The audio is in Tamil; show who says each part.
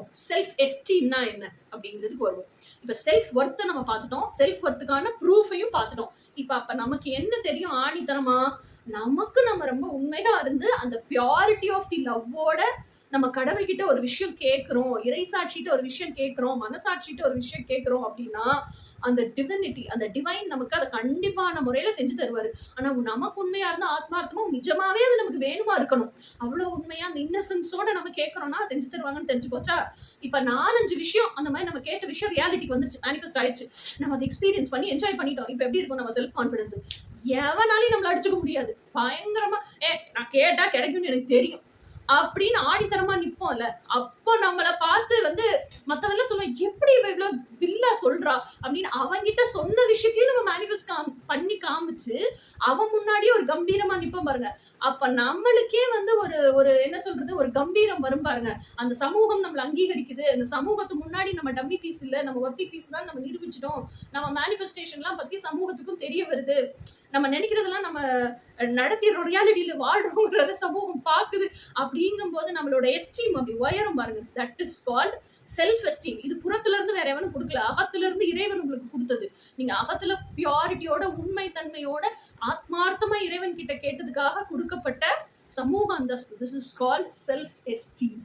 Speaker 1: பார்ப்போம். செல்ஃப் எஸ்டீம்னா என்ன அப்படிங்கிறதுக்கு வருவோம். இப்ப செல்ஃப் ஒர்த்தை நம்ம பார்த்துட்டோம். செல்ஃப் ஒர்த்துக்கான ப்ரூஃபையும் பார்த்துட்டோம். அப்ப நமக்கு என்ன தெரியும் ஆணித்தரமா? நமக்கு நம்ம ரொம்ப உண்மையா இருந்து அந்த பியூரிட்டி ஆஃப் தி லவ்வோட நம்ம கடவுள்கிட்ட ஒரு விஷயம் கேட்கிறோம், இறைசாட்சிட்ட ஒரு விஷயம் கேட்கிறோம், மனசாட்சிட்ட ஒரு விஷயம் கேட்கிறோம் அப்படின்னா அந்த டிவினிட்டி, அந்த டிவைன் நமக்கு அதை கண்டிப்பான முறையில செஞ்சு தருவாரு. ஆனா நமக்கு உண்மையா இருந்தா ஆத்மார்த்தமா நிஜமாவே அது நமக்கு வேணுமா இருக்கணும். அவ்வளவு உண்மையா அந்த இன்னசென்ஸோட நம்ம கேட்கறோம்னா செஞ்சு தருவாங்கன்னு தெரிஞ்சு போச்சா? இப்ப 4-5 விஷயம் அந்த மாதிரி நம்ம கேட்ட விஷயம் ரியாலிட்டிக்கு வந்துருச்சு, மேனிஃபெஸ்ட் ஆயிடுச்சு. நம்ம அதை எக்ஸ்பீரியன்ஸ் பண்ணி என்ஜாய் பண்ணிட்டோம். இப்ப எப்படி இருக்கும் நம்ம செல்ஃப் கான்ஃபிடன்ஸ்? எவனாலையும் நம்மள அடிச்சுக்க முடியாது. பயங்கரமா நான் கேட்டா கிடைக்கும்னு எனக்கு தெரியும் அப்படின்னு ஆணித்தரமா நிப்போம்ல. அப்போ நம்மள பார்த்து வந்து மத்தவங்க சொல்லுவாங்க, எப்படி இவ இவ்வளவு தில்லா சொல்றா அப்படின்னு. அவங்கிட்ட சொன்ன விஷயத்தையும் நம்ம மேனிஃபெஸ்ட் பண்ணி காமிச்சு அவன் முன்னாடியே ஒரு கம்பீரமா நிப்போம் பாருங்க. அப்ப நம்மளுக்கே வந்து ஒரு ஒரு என்ன சொல்றது, ஒரு கம்பீரம் வரும் பாருங்க. அந்த சமூகம் நம்மள அங்கீகரிக்குது. அந்த சமூகத்துக்கு முன்னாடி நம்ம டம்மி பீஸ் இல்ல, நம்ம ஒர்த்தி பீஸ் தான் நம்ம நிரூபிச்சிட்டோம். நம்ம மேனிஃபெஸ்டேஷன்லாம் பத்தி சமூகத்துக்கும் தெரிய வருது. நம்ம நினைக்கிறதெல்லாம் நம்ம நடத்திடுறோம், ரியாலிட்டியில வாழ்றோம்ன்றத சமூகம் பாக்குது. அப்படிங்கும் போது நம்மளோட எஸ்டீம் அப்படி உயரும் பாருங்க. That is called self esteem. இது புறத்துல இருந்து வேற எவனும் கொடுக்கல, அகத்துல இருந்து இறைவன் உங்களுக்கு கொடுத்தது. நீங்க அகத்துல பியூரிட்டியோட, உண்மை தன்மையோட, ஆத்மார்த்தமா இறைவன் கிட்ட கேட்டதுக்காக கொடுக்கப்பட்ட சமூக அந்தஸ்து. This is called self esteem.